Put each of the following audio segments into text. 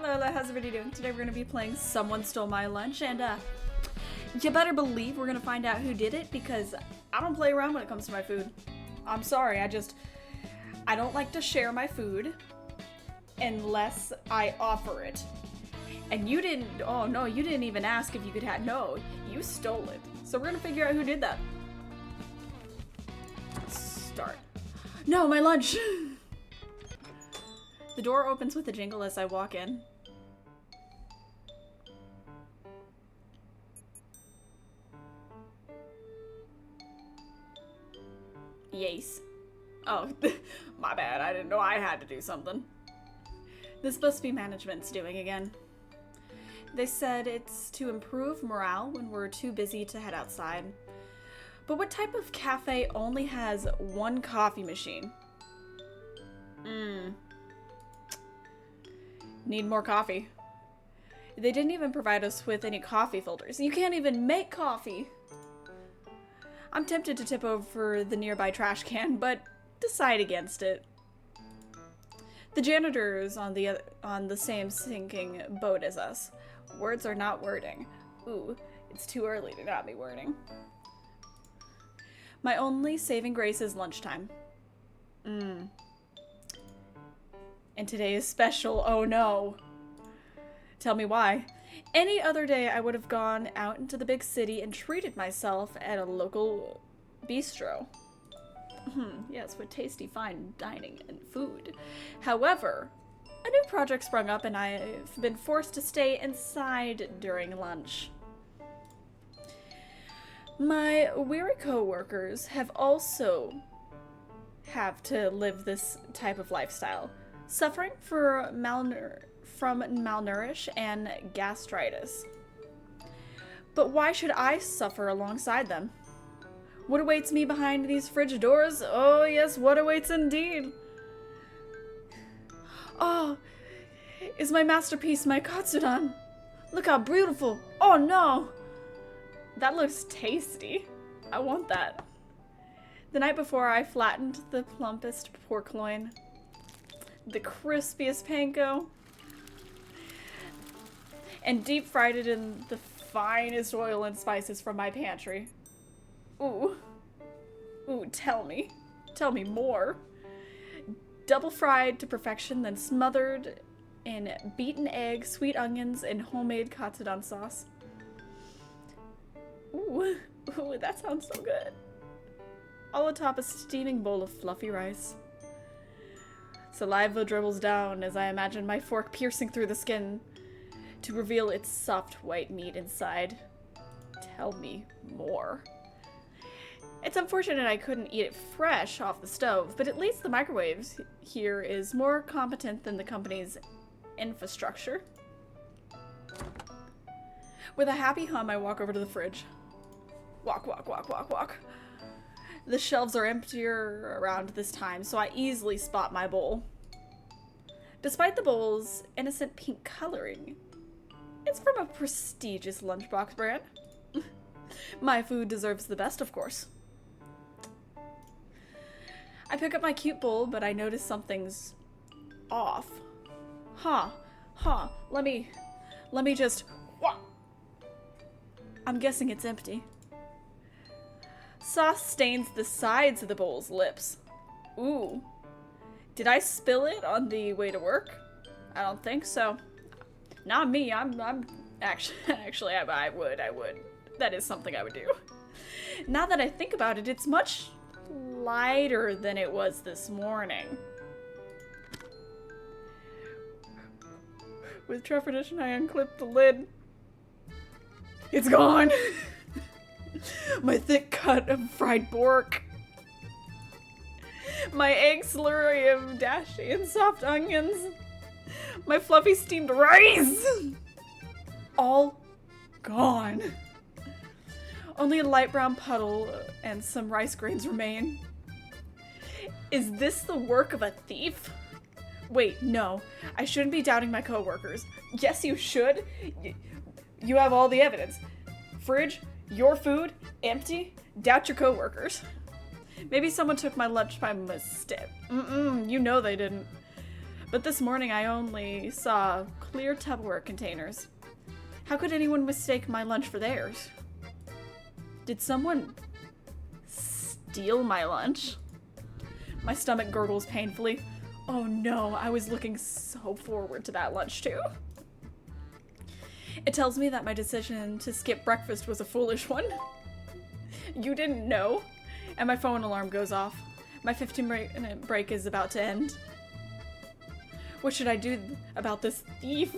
Hello, how's everybody doing? Today we're going to be playing Someone Stole My Lunch, and you better believe we're going to find out who did it, because I don't play around when it comes to my food. I'm sorry, I don't like to share my food unless I offer it. And you didn't, oh no, you didn't even ask if you could have, no, you stole it. So we're going to figure out who did that. Let's start. No, my lunch! The door opens with a jingle as I walk in. Yes. Oh, my bad. I didn't know I had to do something. This must be management's doing again. They said it's to improve morale when we're too busy to head outside. But what type of cafe only has one coffee machine? Need more coffee. They didn't even provide us with any coffee filters. You can't even make coffee! I'm tempted to tip over the nearby trash can, but decide against it. The janitor is on the same sinking boat as us. Words are not wording. Ooh, it's too early to not be wording. My only saving grace is lunchtime. And today is special, oh no. Tell me why. Any other day I would have gone out into the big city and treated myself at a local bistro. Yes, with tasty fine dining and food. However, a new project sprung up and I've been forced to stay inside during lunch. My weary co-workers have to live this type of lifestyle, suffering from malnourish and gastritis. But why should I suffer alongside them? What awaits me behind these fridge doors? Oh yes, what awaits indeed. Oh, is my masterpiece my katsudon? Look how beautiful. Oh no! That looks tasty. I want that. The night before, I flattened the plumpest pork loin, the crispiest panko, and deep fried it in the finest oil and spices from my pantry. Ooh. Ooh, tell me more. Double fried to perfection, then smothered in beaten egg, sweet onions, and homemade katsudon sauce. Ooh, that sounds so good. All atop a steaming bowl of fluffy rice. Saliva dribbles down as I imagine my fork piercing through the skin to reveal its soft white meat inside. Tell me more. It's unfortunate I couldn't eat it fresh off the stove, but at least the microwave here is more competent than the company's infrastructure. With a happy hum, I walk over to the fridge. Walk, walk, walk, walk, walk. The shelves are emptier around this time, so I easily spot my bowl. Despite the bowl's innocent pink coloring, it's from a prestigious lunchbox brand. My food deserves the best, of course. I pick up my cute bowl, but I notice something's off. Let me just... I'm guessing it's empty. Sauce stains the sides of the bowl's lips. Ooh. Did I spill it on the way to work? I don't think so. Not me. I'm actually, I would. That is something I would do. Now that I think about it, it's much lighter than it was this morning. With trepidation, I unclip the lid. It's gone! My thick cut of fried pork. My egg slurry of dashi and soft onions. My fluffy steamed rice! All gone. Only a light brown puddle and some rice grains remain. Is this the work of a thief? Wait, no. I shouldn't be doubting my coworkers. Yes, you should. You have all the evidence. Fridge, your food, empty. Doubt your coworkers. Maybe someone took my lunch by mistake. You know they didn't. But this morning I only saw clear Tupperware containers. How could anyone mistake my lunch for theirs? Did someone steal my lunch? My stomach gurgles painfully. Oh no, I was looking so forward to that lunch too. It tells me that my decision to skip breakfast was a foolish one. You didn't know? And my phone alarm goes off. My 15-minute break is about to end. What should I do about this thief?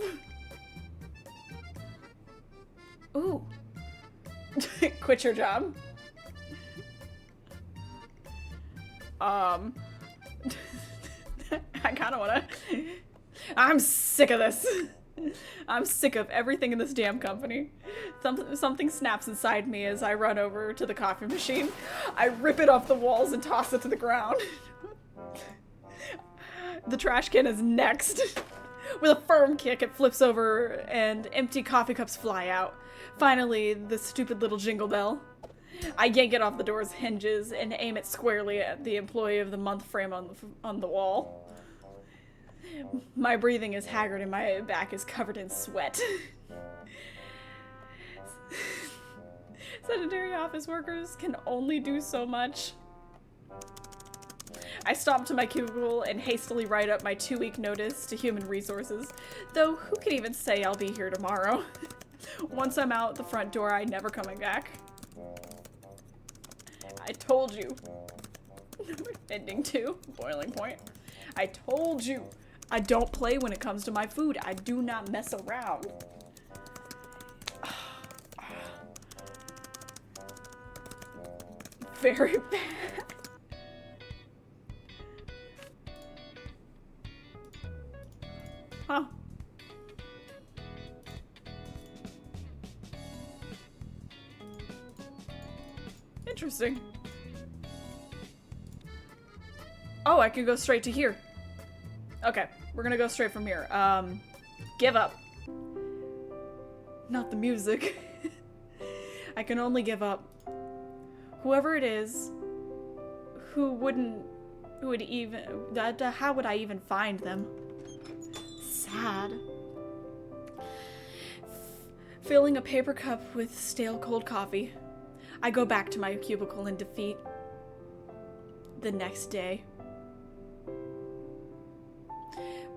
Ooh. Quit your job. I kind of want to... I'm sick of this. I'm sick of everything in this damn company. Something snaps inside me as I run over to the coffee machine. I rip it off the walls and toss it to the ground. The trash can is next. With a firm kick, it flips over and empty coffee cups fly out. Finally, the stupid little jingle bell. I yank it off the door's hinges and aim it squarely at the Employee of the Month frame on the wall. My breathing is haggard and my back is covered in sweat. Sedentary office workers can only do so much. I stomp to my cubicle and hastily write up my 2-week notice to Human Resources, though who can even say I'll be here tomorrow? Once I'm out the front door, I'm never coming back. I told you. Ending 2, boiling point. I told you. I don't play when it comes to my food. I do not mess around. Very bad. Huh. Interesting. Oh, I can go straight to here. Okay, we're gonna go straight from here. Give up. Not the music. I can only give up. Whoever it is, how would I even find them? Sad. Filling a paper cup with stale cold coffee, I go back to my cubicle in defeat. The next day.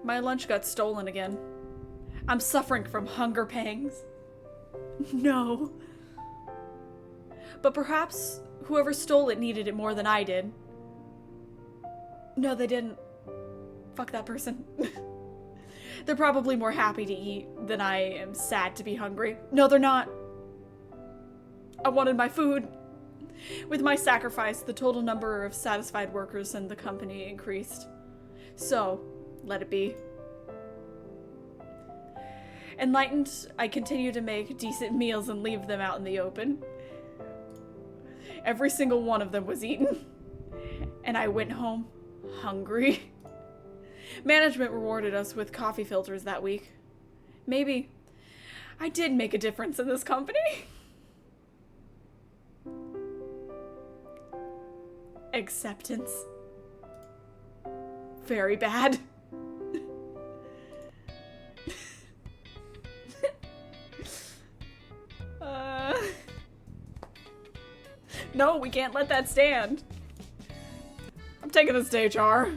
My lunch got stolen again. I'm suffering from hunger pangs. No. But perhaps whoever stole it needed it more than I did. No, they didn't. Fuck that person. They're probably more happy to eat than I am sad to be hungry. No, they're not. I wanted my food. With my sacrifice, the total number of satisfied workers in the company increased. So, let it be. Enlightened, I continue to make decent meals and leave them out in the open. Every single one of them was eaten. And I went home hungry. Management rewarded us with coffee filters that week. Maybe I did make a difference in this company. Acceptance. Very bad. No, we can't let that stand. I'm taking this to HR.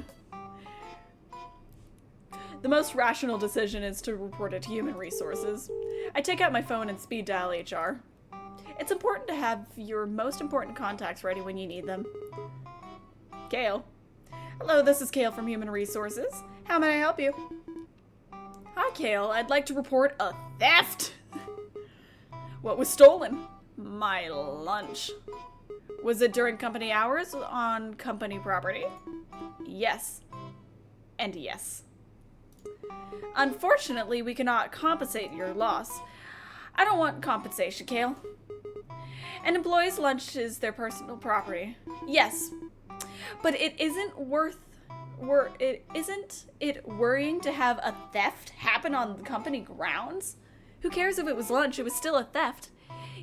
The most rational decision is to report it to Human Resources. I take out my phone and speed dial HR. It's important to have your most important contacts ready when you need them. Kale. Hello, this is Kale from Human Resources. How may I help you? Hi, Kale. I'd like to report a theft. What was stolen? My lunch. Was it during company hours on company property? Yes. And yes. Unfortunately, we cannot compensate your loss. I don't want compensation, Kale. An employee's lunch is their personal property. Yes. But isn't it worrying to have a theft happen on the company grounds? Who cares if it was lunch? It was still a theft.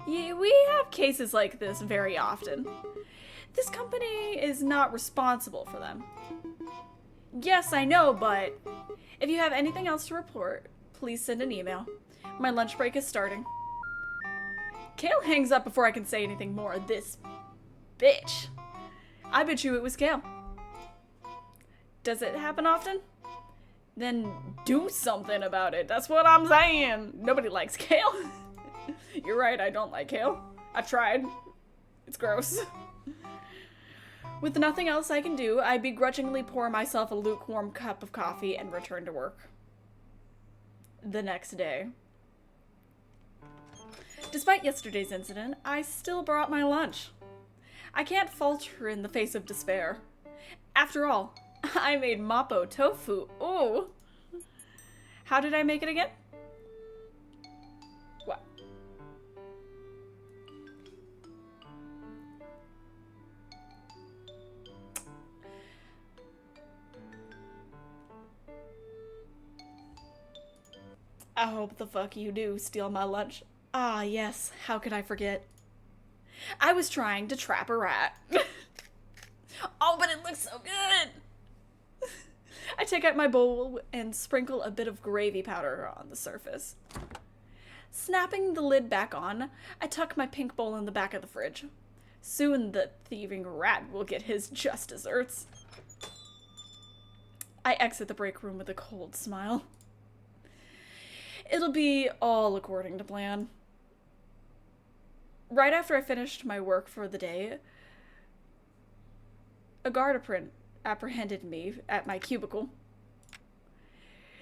Yeah, we have cases like this very often. This company is not responsible for them. Yes, I know, but if you have anything else to report, please send an email. My lunch break is starting. Kale hangs up before I can say anything more. This bitch. I bet you it was Kale. Does it happen often? Then do something about it. That's what I'm saying. Nobody likes Kale. You're right, I don't like Kale. I've tried. It's gross. With nothing else I can do, I begrudgingly pour myself a lukewarm cup of coffee and return to work. The next day. Despite yesterday's incident, I still brought my lunch. I can't falter in the face of despair. After all, I made Mapo tofu. Ooh. How did I make it again? What? I hope the fuck you do steal my lunch. Ah, yes. How could I forget? I was trying to trap a rat. Oh, but it looks so good! I take out my bowl and sprinkle a bit of gravy powder on the surface. Snapping the lid back on, I tuck my pink bowl in the back of the fridge. Soon the thieving rat will get his just desserts. I exit the break room with a cold smile. It'll be all according to plan. Right after I finished my work for the day, a guard apprehended me at my cubicle.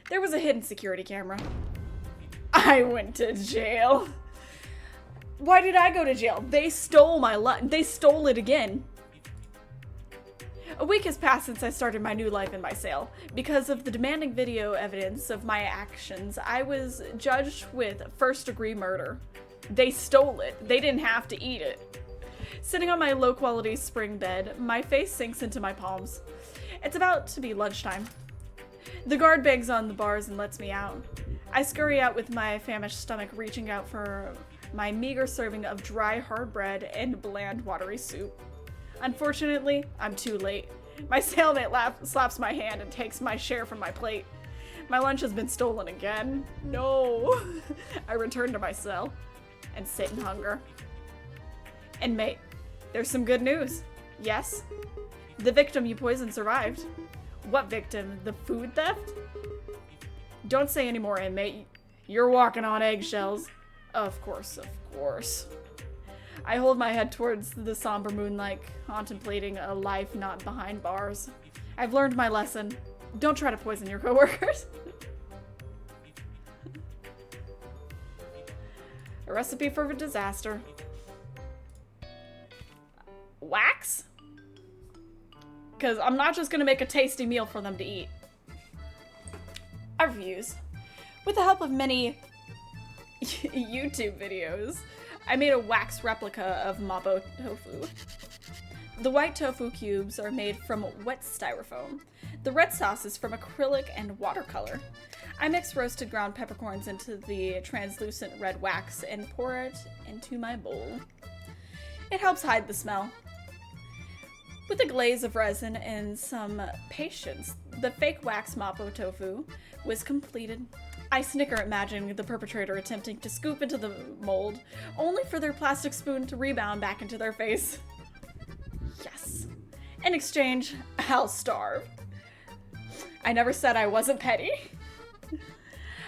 There was a hidden security camera. I went to jail. Why did I go to jail? They stole my lunch. They stole it again. A week has passed since I started my new life in my cell. Because of the demanding video evidence of my actions, I was judged with first-degree murder. They stole it. They didn't have to eat it. Sitting on my low-quality spring bed, my face sinks into my palms. It's about to be lunchtime. The guard bangs on the bars and lets me out. I scurry out with my famished stomach reaching out for my meager serving of dry, hard bread and bland, watery soup. Unfortunately, I'm too late. My cellmate slaps my hand and takes my share from my plate. My lunch has been stolen again. No. I return to my cell and sit in hunger. And mate, there's some good news. Yes, the victim you poisoned survived. What victim? The food theft? Don't say any more, inmate. You're walking on eggshells. Of course, of course. I hold my head towards the somber moonlight, contemplating a life not behind bars. I've learned my lesson. Don't try to poison your coworkers. A recipe for a disaster. Wax? Because I'm not just going to make a tasty meal for them to eat. I refuse. With the help of many YouTube videos, I made a wax replica of Mapo tofu. The white tofu cubes are made from wet styrofoam. The red sauce is from acrylic and watercolor. I mix roasted ground peppercorns into the translucent red wax and pour it into my bowl. It helps hide the smell. With a glaze of resin and some patience, the fake wax Mapo tofu was completed. I snicker imagining the perpetrator attempting to scoop into the mold, only for their plastic spoon to rebound back into their face. Yes. In exchange, I'll starve. I never said I wasn't petty.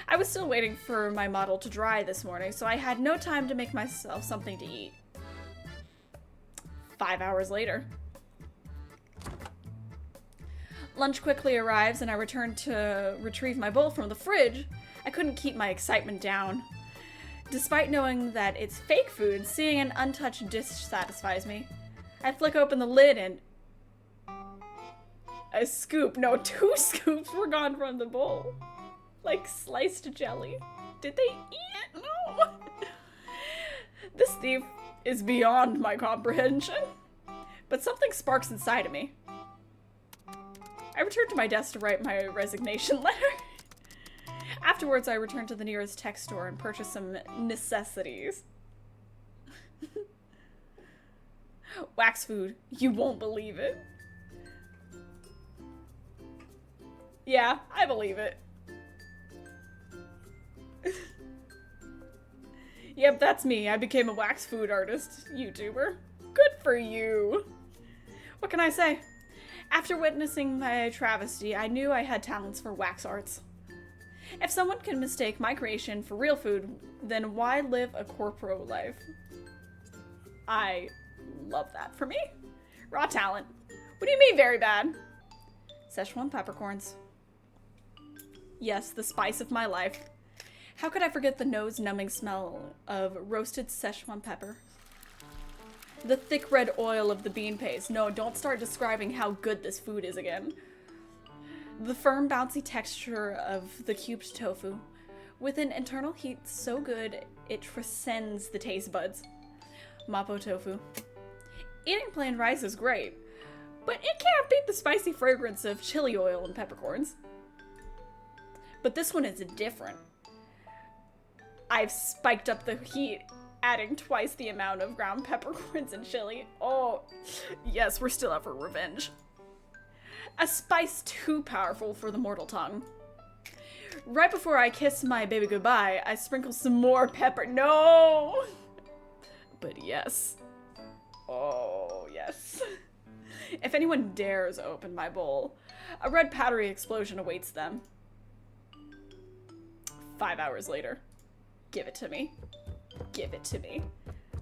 I was still waiting for my model to dry this morning, so I had no time to make myself something to eat. 5 hours later. Lunch quickly arrives and I return to retrieve my bowl from the fridge. I couldn't keep my excitement down. Despite knowing that it's fake food, seeing an untouched dish satisfies me. I flick open the lid and a scoop, no, 2 scoops were gone from the bowl. Like sliced jelly. Did they eat it? No. This thief is beyond my comprehension. But something sparks inside of me. I return to my desk to write my resignation letter. Afterwards, I return to the nearest tech store and purchase some necessities. Wax food. You won't believe it. Yeah, I believe it. Yep, that's me. I became a wax food artist YouTuber. Good for you. What can I say? After witnessing my travesty, I knew I had talents for wax arts. If someone can mistake my creation for real food, then why live a corporo life? I love that for me. Raw talent. What do you mean very bad? Szechuan peppercorns. Yes, the spice of my life. How could I forget the nose-numbing smell of roasted Szechuan pepper? The thick red oil of the bean paste. No, don't start describing how good this food is again. The firm, bouncy texture of the cubed tofu, with an internal heat so good it transcends the taste buds. Mapo tofu. Eating plain rice is great, but it can't beat the spicy fragrance of chili oil and peppercorns. But this one is different. I've spiked up the heat, adding twice the amount of ground peppercorns and chili. Oh, yes, we're still out for revenge. A spice too powerful for the mortal tongue. Right before I kiss my baby goodbye, I sprinkle some more pepper. No! But yes. Oh, yes. If anyone dares open my bowl, a red powdery explosion awaits them. 5 hours later. Give it to me. Give it to me.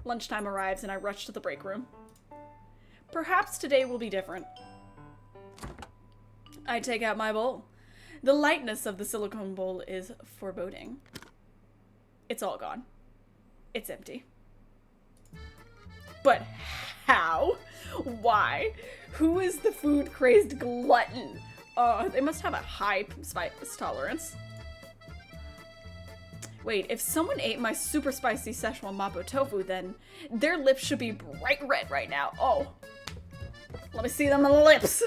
Lunchtime arrives and I rush to the break room. Perhaps today will be different. I take out my bowl. The lightness of the silicone bowl is foreboding. It's all gone. It's empty. But how? Why? Who is the food-crazed glutton? Oh, they must have a high spice tolerance. Wait, if someone ate my super spicy Szechuan mapo tofu, then their lips should be bright red right now. Oh, let me see them lips.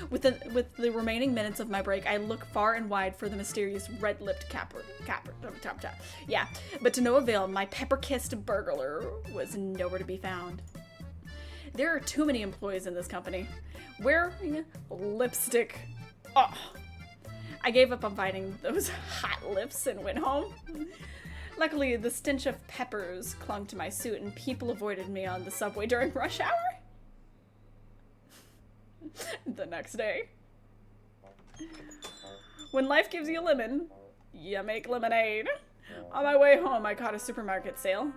With the remaining minutes of my break, I look far and wide for the mysterious red-lipped capper. Yeah, but to no avail, my pepper-kissed burglar was nowhere to be found. There are too many employees in this company. Wearing lipstick. Oh. I gave up on fighting those hot lips and went home. Luckily, the stench of peppers clung to my suit and people avoided me on the subway during rush hour. The next day. When life gives you a lemon, you make lemonade. On my way home, I caught a supermarket sale.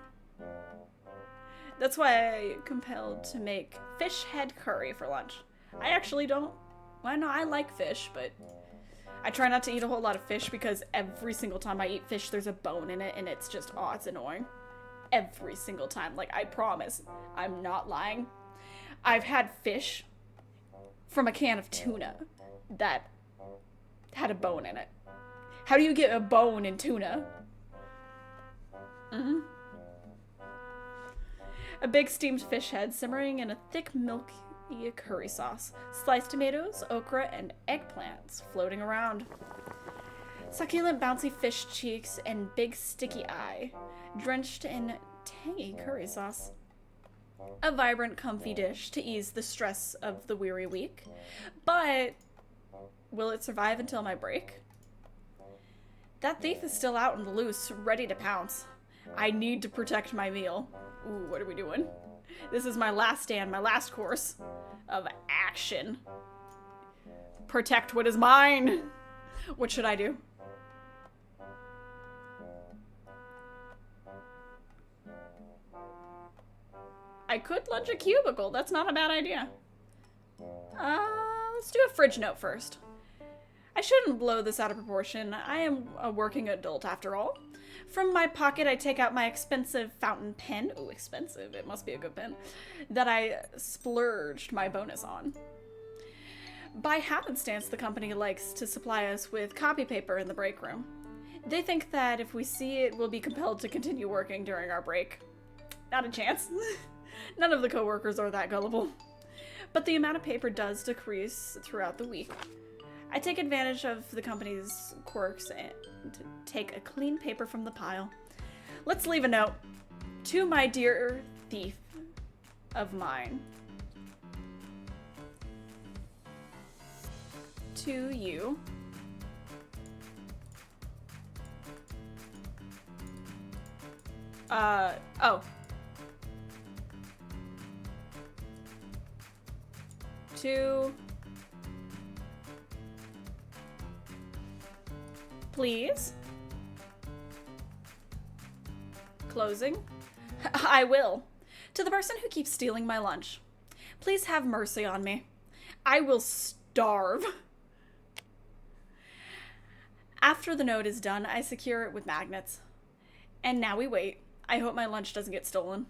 That's why I'm compelled to make fish head curry for lunch. I actually don't. Well, no, I like fish, but I try not to eat a whole lot of fish because every single time I eat fish, there's a bone in it, and it's just, oh, it's annoying. Every single time. Like, I promise. I'm not lying. I've had fish from a can of tuna that had a bone in it. How do you get a bone in tuna? A big steamed fish head simmering in a thick milky curry sauce. Sliced tomatoes, okra, and eggplants floating around. Succulent bouncy fish cheeks and big sticky eye, drenched in tangy curry sauce. A vibrant, comfy dish to ease the stress of the weary week. But will it survive until my break? That thief is still out on the loose, ready to pounce. I need to protect my meal. Ooh, what are we doing? This is my last stand, my last course of action. Protect what is mine. What should I do? I could lunch a cubicle. That's not a bad idea. Let's do a fridge note first. I shouldn't blow this out of proportion. I am a working adult after all. From my pocket, I take out my expensive fountain pen. Ooh, expensive. It must be a good pen. That I splurged my bonus on. By happenstance, the company likes to supply us with copy paper in the break room. They think that if we see it, we'll be compelled to continue working during our break. Not a chance. None of the coworkers are that gullible. But the amount of paper does decrease throughout the week. I take advantage of the company's quirks and take a clean paper from the pile. Let's leave a note. To my dear thief of mine. to you. Oh. To... Please. Closing. I will. To the person who keeps stealing my lunch. Please have mercy on me. I will starve. After the note is done, I secure it with magnets. And now we wait. I hope my lunch doesn't get stolen.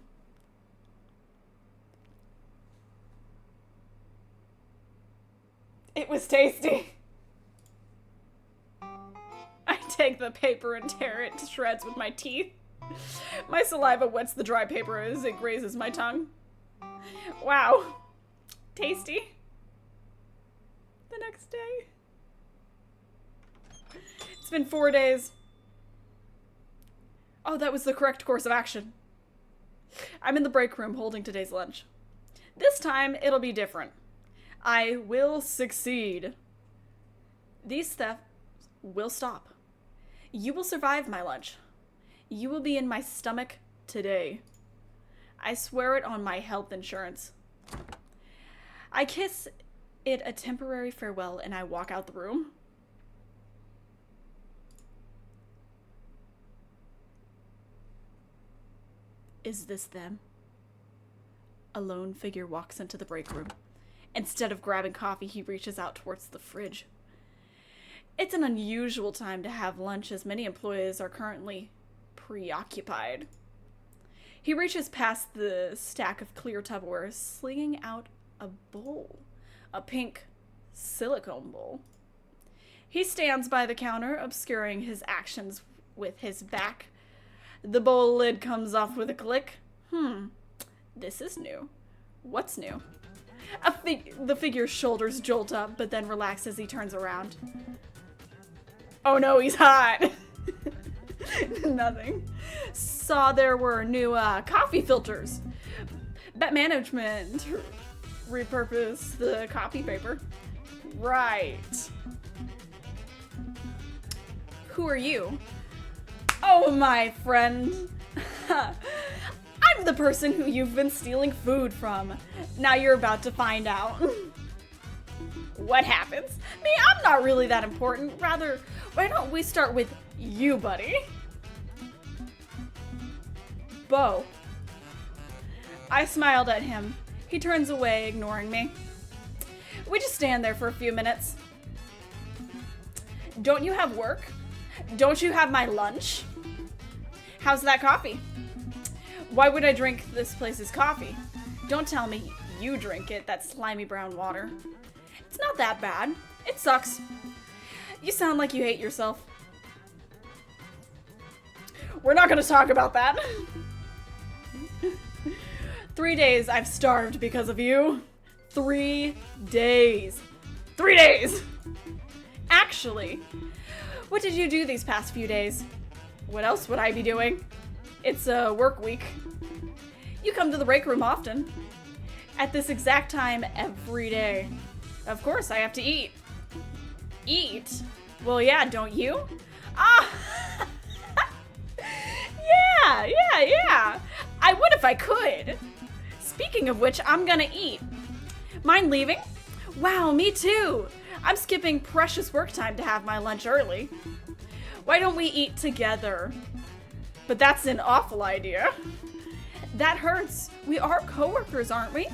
It was tasty. I take the paper and tear it to shreds with my teeth. My saliva wets the dry paper as it grazes my tongue. Wow. Tasty. The next day. It's been 4 days. Oh, that was the correct course of action. I'm in the break room holding today's lunch. This time, it'll be different. I will succeed. These thefts will stop. You will survive my lunch. You will be in my stomach today. I swear it on my health insurance. I kiss it a temporary farewell and I walk out the room. Is this them? A lone figure walks into the break room. Instead of grabbing coffee, he reaches out towards the fridge. It's an unusual time to have lunch as many employees are currently preoccupied. He reaches past the stack of clear Tupperware, slinging out a bowl. A pink silicone bowl. He stands by the counter, obscuring his actions with his back. The bowl lid comes off with a click. This is new. What's new? The figure's shoulders jolt up, but then relax as he turns around. Oh no, he's hot! Nothing. Saw there were new coffee filters. Bet management repurposed the copy paper. Right. Who are you? Oh, my friend. I'm the person who you've been stealing food from. Now you're about to find out. What happens? Me, I'm not really that important. Rather, why don't we start with you, buddy? Bo. I smiled at him. He turns away, ignoring me. We just stand there for a few minutes. Don't you have work? Don't you have my lunch? How's that coffee? Why would I drink this place's coffee? Don't tell me you drink it, that slimy brown water. It's not that bad. It sucks. You sound like you hate yourself. We're not gonna talk about that. 3 days I've starved because of you. 3 days. 3 days! Actually, what did you do these past few days? What else would I be doing? It's a work week. You come to the break room often. At this exact time every day. Of course, I have to eat. Eat? Well, yeah, don't you? Ah! Yeah. I would if I could. Speaking of which, I'm gonna eat. Mind leaving? Wow, me too. I'm skipping precious work time to have my lunch early. Why don't we eat together? But that's an awful idea. That hurts. We are coworkers, aren't we?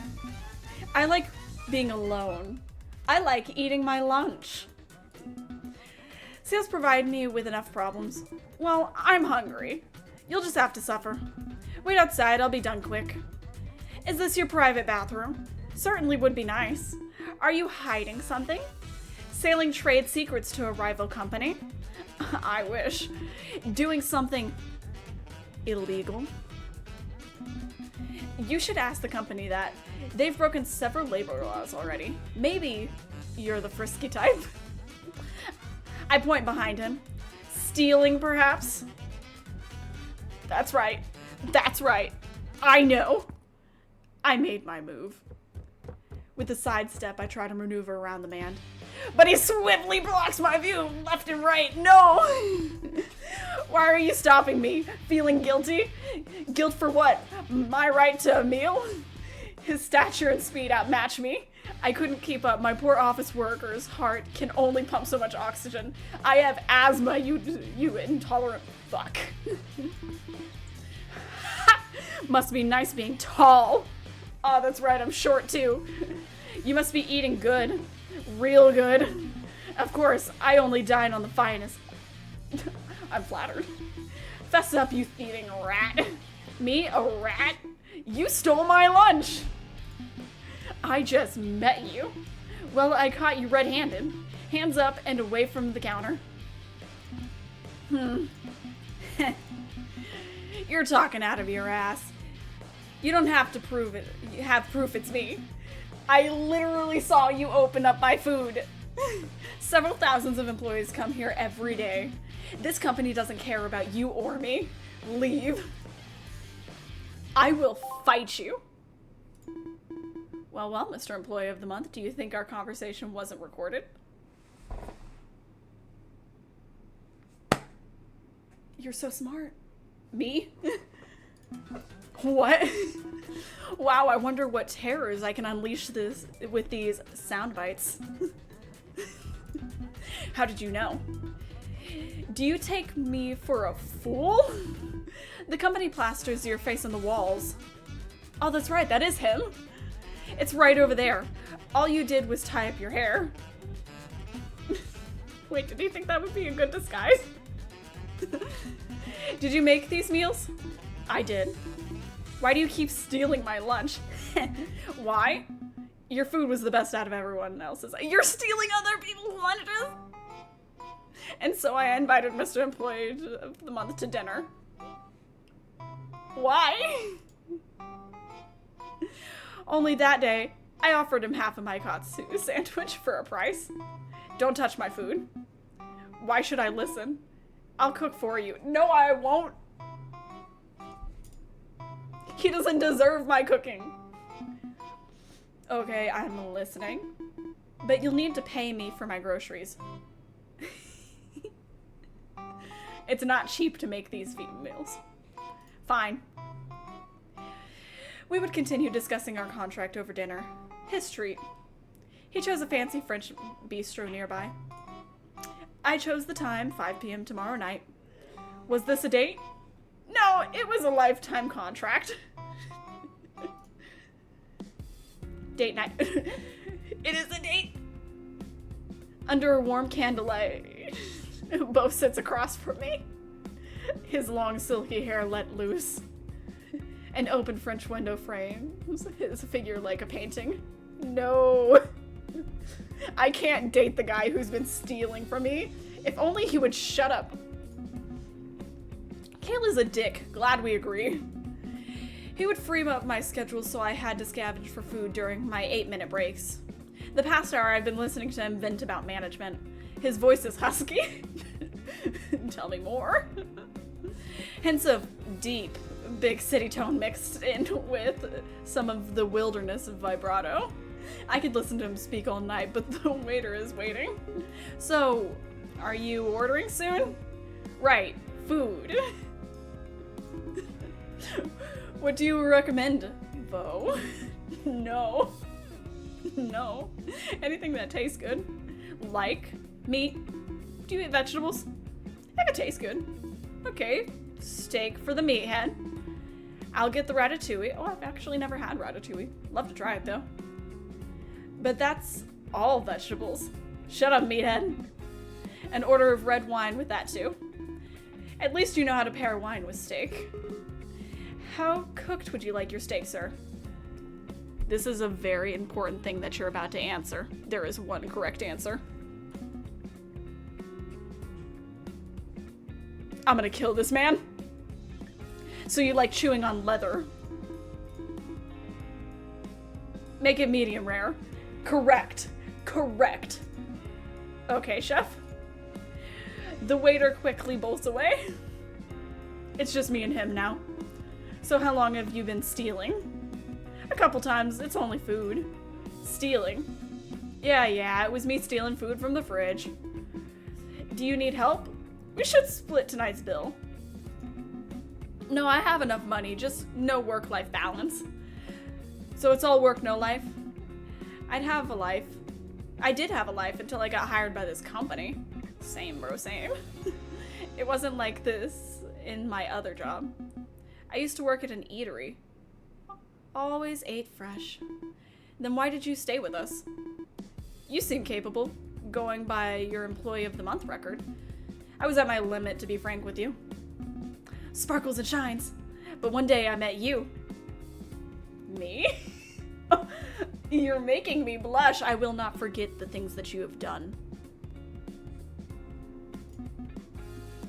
I like being alone. I like eating my lunch. Sales provide me with enough problems. Well, I'm hungry. You'll just have to suffer. Wait outside, I'll be done quick. Is this your private bathroom? Certainly would be nice. Are you hiding something? Selling trade secrets to a rival company? I wish. Doing something illegal? You should ask the company that. They've broken several labor laws already. Maybe you're the frisky type. I point behind him. Stealing, perhaps? That's right. That's right. I know. I made my move. With a sidestep, I try to maneuver around the man. But he swiftly blocks my view left and right. No! Why are you stopping me? Feeling guilty? Guilt for what? My right to a meal? His stature and speed outmatch me. I couldn't keep up. My poor office worker's heart can only pump so much oxygen. I have asthma, you intolerant fuck. Must be nice being tall. Oh, that's right, I'm short too. You must be eating good. Real good. Of course, I only dine on the finest. I'm flattered. Fess up, you thieving rat. Me, a rat? You stole my lunch. I just met you. Well, I caught you red-handed. Hands up and away from the counter. You're talking out of your ass. You don't have to prove it. You have proof it's me. I literally saw you open up my food. Several thousands of employees come here every day. This company doesn't care about you or me. Leave. I will fight you. Well, Mr. Employee of the Month, do you think our conversation wasn't recorded? You're so smart. Me? What? Wow, I wonder what terrors I can unleash this with these sound bites. How did you know? Do you take me for a fool? The company plasters your face on the walls. Oh, that's right, that is him. It's right over there. All you did was tie up your hair. Wait, did he think that would be a good disguise? Did you make these meals? I did. Why do you keep stealing my lunch? Why? Your food was the best out of everyone else's. You're stealing other people's lunches? And so I invited Mr. Employee of the Month to dinner. Why? Only that day, I offered him half of my katsu sandwich for a price. Don't touch my food. Why should I listen? I'll cook for you. No, I won't. He doesn't deserve my cooking. Okay, I'm listening. But you'll need to pay me for my groceries. It's not cheap to make these meals. Fine. We would continue discussing our contract over dinner. His treat. He chose a fancy French bistro nearby. I chose the time, 5 p.m. tomorrow night. Was this a date? No, it was a lifetime contract. Date night. It is a date. Under a warm candlelight, Bo sits across from me. His long silky hair let loose. An open French window frames his figure like a painting. No. I can't date the guy who's been stealing from me. If only he would shut up. Kayla's a dick. Glad we agree. He would free up my schedule, so I had to scavenge for food during my 8-minute breaks. The past hour, I've been listening to him vent about management. His voice is husky. Tell me more. Hints of deep, big city tone mixed in with some of the wilderness of vibrato. I could listen to him speak all night, but the waiter is waiting. So, are you ordering soon? Right, food. What do you recommend, Bo? No. No. Anything that tastes good. Like meat. Do you eat vegetables? If it tastes good. Okay. Steak for the meathead. I'll get the ratatouille. Oh, I've actually never had ratatouille. Love to try it though. But that's all vegetables. Shut up, meathead. An order of red wine with that too. At least you know how to pair wine with steak. How cooked would you like your steak, sir? This is a very important thing that you're about to answer. There is one correct answer. I'm gonna kill this man. So you like chewing on leather. Make it medium rare. Correct. Correct. Okay, chef. The waiter quickly bolts away. It's just me and him now. So how long have you been stealing? A couple times. It's only food. Stealing. Yeah, it was me stealing food from the fridge. Do you need help? We should split tonight's bill. No, I have enough money, just no work-life balance. So it's all work, no life? I'd have a life. I did have a life until I got hired by this company. Same, bro, same. It wasn't like this in my other job. I used to work at an eatery. Always ate fresh. Then why did you stay with us? You seem capable, going by your Employee of the Month record. I was at my limit, to be frank with you. Sparkles and shines. But one day I met you. Me? You're making me blush. I will not forget the things that you have done.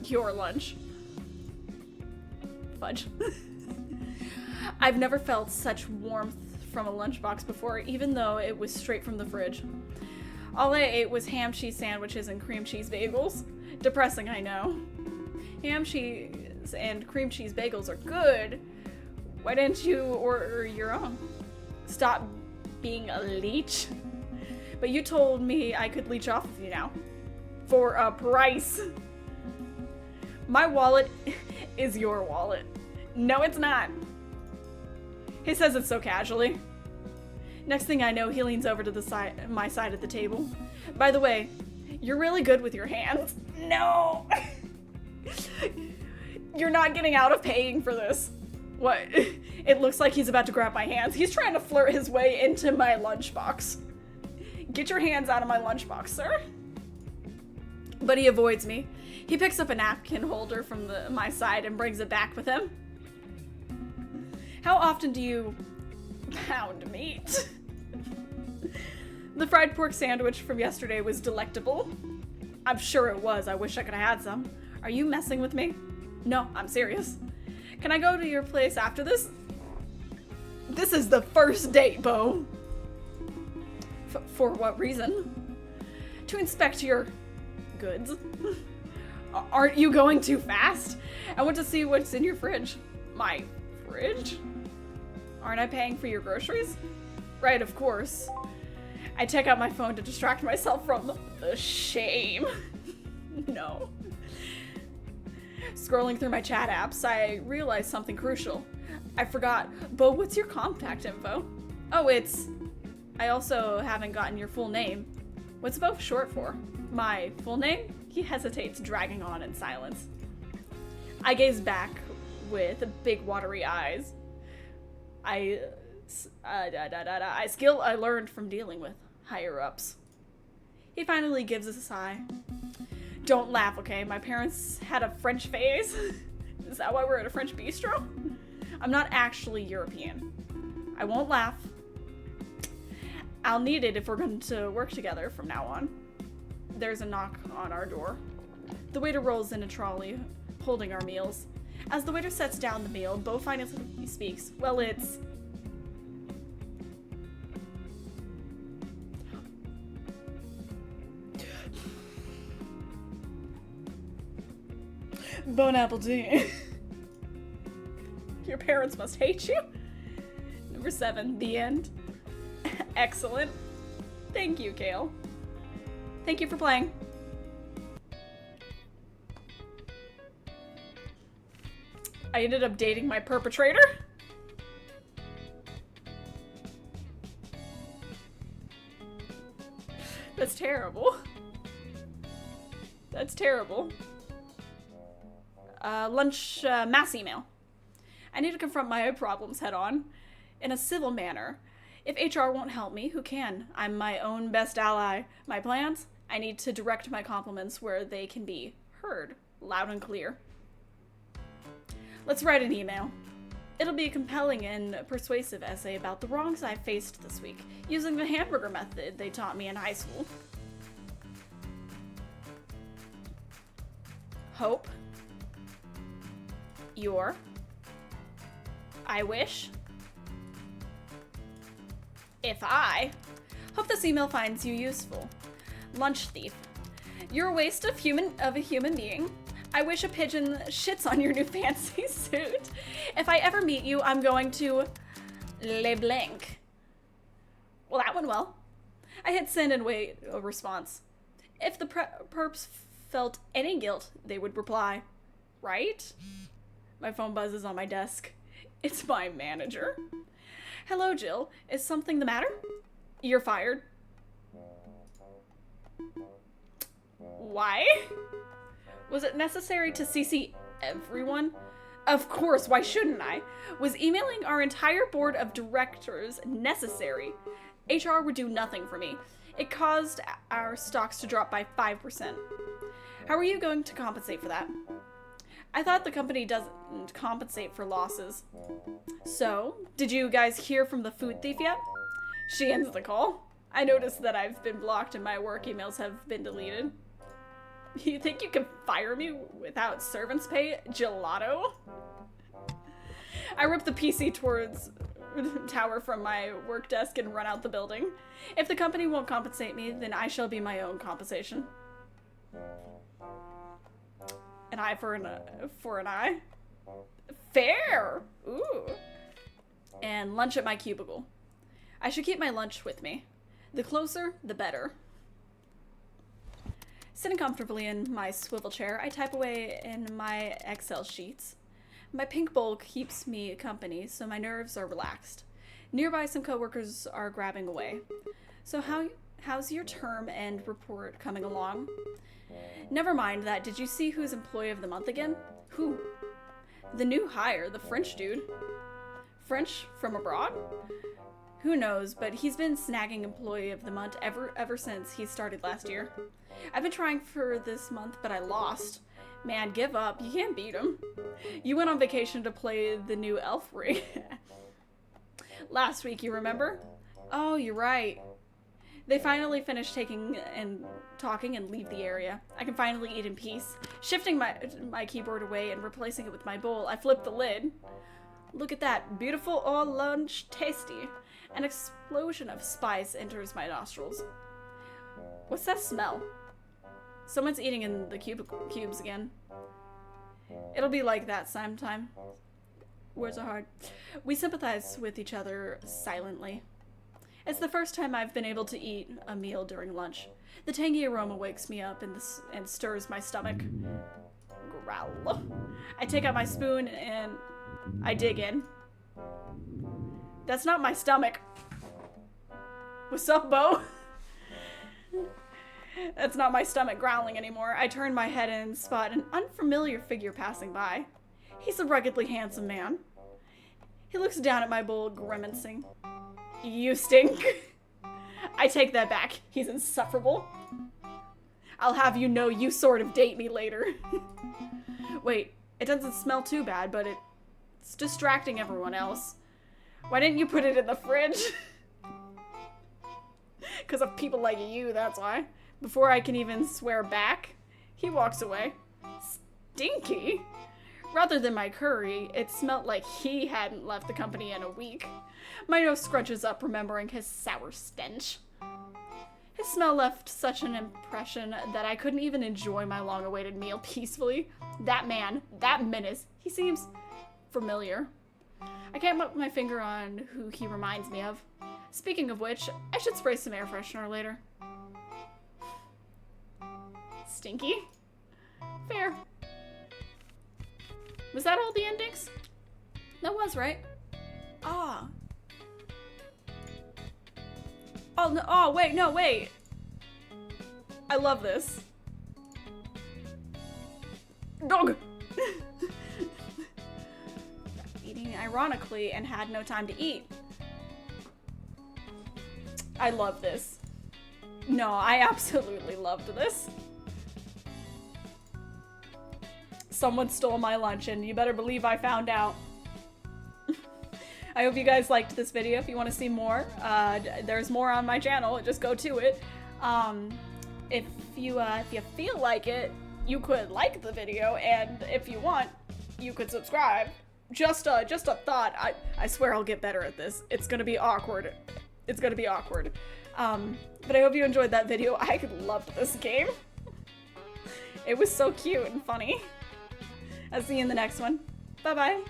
Your lunch. Fudge. I've never felt such warmth from a lunchbox before, even though it was straight from the fridge. All I ate was ham cheese sandwiches and cream cheese bagels. Depressing, I know. Ham cheese and cream cheese bagels are good. Why didn't you order your own? Stop being a leech. But you told me I could leech off of you now. For a price. My wallet is your wallet. No, it's not. He says it so casually. Next thing I know, he leans over to the my side of the table. By the way, you're really good with your hands. No! You're not getting out of paying for this. What? It looks like he's about to grab my hands. He's trying to flirt his way into my lunchbox. Get your hands out of my lunchbox, sir. But he avoids me. He picks up a napkin holder from my side and brings it back with him. How often do you pound meat? The fried pork sandwich from yesterday was delectable. I'm sure it was. I wish I could have had some. Are you messing with me? No, I'm serious. Can I go to your place after this? This is the first date, Bo. For what reason? To inspect your goods. Aren't you going too fast? I want to see what's in your fridge. My fridge? Aren't I paying for your groceries? Right, of course. I take out my phone to distract myself from the shame. No. Scrolling through my chat apps, I realized something crucial. I forgot. Bo, what's your contact info? Oh, it's... I also haven't gotten your full name. What's Bo short for? My full name? He hesitates, dragging on in silence. I gaze back with big watery eyes. Skill I learned from dealing with higher-ups. He finally gives us a sigh. Don't laugh, okay? My parents had a French phase. Is that why we're at a French bistro? I'm not actually European. I won't laugh. I'll need it if we're going to work together from now on. There's a knock on our door. The waiter rolls in a trolley, holding our meals. As the waiter sets down the meal, Bo finally speaks. Well, it's... Bon appetit. Your parents must hate you. Number 7, the end. Excellent. Thank you, Kale. Thank you for playing. I ended up dating my perpetrator. That's terrible. That's terrible. Lunch mass email. I need to confront my problems head on, in a civil manner. If HR won't help me, who can? I'm my own best ally. My plans? I need to direct my compliments where they can be heard, loud and clear. Let's write an email. It'll be a compelling and persuasive essay about the wrongs I faced this week, using the hamburger method they taught me in high school. Hope. Your. I wish. If I. Hope this email finds you useful. Lunch thief. You're a waste of a human being. I wish a pigeon shits on your new fancy suit. If I ever meet you, I'm going to Le Blanc. Well, that went well. I hit send and wait a response. If the perps felt any guilt, they would reply, right? My phone buzzes on my desk. It's my manager. Hello, Jill. Is something the matter? You're fired. Why? Was it necessary to CC everyone? Of course, why shouldn't I? Was emailing our entire board of directors necessary? HR would do nothing for me. It caused our stocks to drop by 5%. How are you going to compensate for that? I thought the company doesn't compensate for losses. So, did you guys hear from the food thief yet? She ends the call. I noticed that I've been blocked and my work emails have been deleted. You think you can fire me without servants pay, gelato? I rip the PC towards tower from my work desk and run out the building. If the company won't compensate me, then I shall be my own compensation. An eye for an eye. Fair! Ooh. And lunch at my cubicle. I should keep my lunch with me. The closer, the better. Sitting comfortably in my swivel chair, I type away in my Excel sheets. My pink bowl keeps me company, so my nerves are relaxed. Nearby, some coworkers are grabbing away. So how's your term end report coming along? Never mind that. Did you see who's employee of the month again? Who? The new hire, the French dude. French from abroad? Who knows, but he's been snagging employee of the month ever since he started last year. I've been trying for this month, but I lost. Man, give up. You can't beat him. You went on vacation to play the new elf ring. Last week, you remember? Oh, you're right. They finally finish talking and leave the area. I can finally eat in peace. Shifting my keyboard away and replacing it with my bowl, I flip the lid. Look at that. Beautiful all lunch tasty. An explosion of spice enters my nostrils. What's that smell? Someone's eating in the cubes again. It'll be like that sometime. Words are hard. We sympathize with each other silently. It's the first time I've been able to eat a meal during lunch. The tangy aroma wakes me up and stirs my stomach. Growl. I take out my spoon and I dig in. That's not my stomach. What's up, Bo? That's not my stomach growling anymore. I turn my head and spot an unfamiliar figure passing by. He's a ruggedly handsome man. He looks down at my bowl, grimacing. You stink. I take that back. He's insufferable. I'll have you know you sort of date me later. Wait, it doesn't smell too bad, but it's distracting everyone else. Why didn't you put it in the fridge? Because of people like you, that's why. Before I can even swear back, he walks away. Stinky? Rather than my curry, it smelled like he hadn't left the company in a week. My nose scrunches up, remembering his sour stench. His smell left such an impression that I couldn't even enjoy my long-awaited meal peacefully. That man, that menace, he seems familiar. I can't put my finger on who he reminds me of. Speaking of which, I should spray some air freshener later. Stinky? Fair. Was that all the endings? That was, right? Ah. Oh, no, oh, wait, no, wait. I love this. Dog! Eating ironically and had no time to eat. I love this. No, I absolutely loved this. Someone stole my lunch and you better believe I found out. I hope you guys liked this video. If you want to see more, there's more on my channel. Just go to it. If you feel like it, you could like the video, and if you want, you could subscribe. Just a thought. I swear I'll get better at this. It's gonna be awkward. It's gonna be awkward. But I hope you enjoyed that video. I loved this game. It was so cute and funny. I'll see you in the next one. Bye-bye.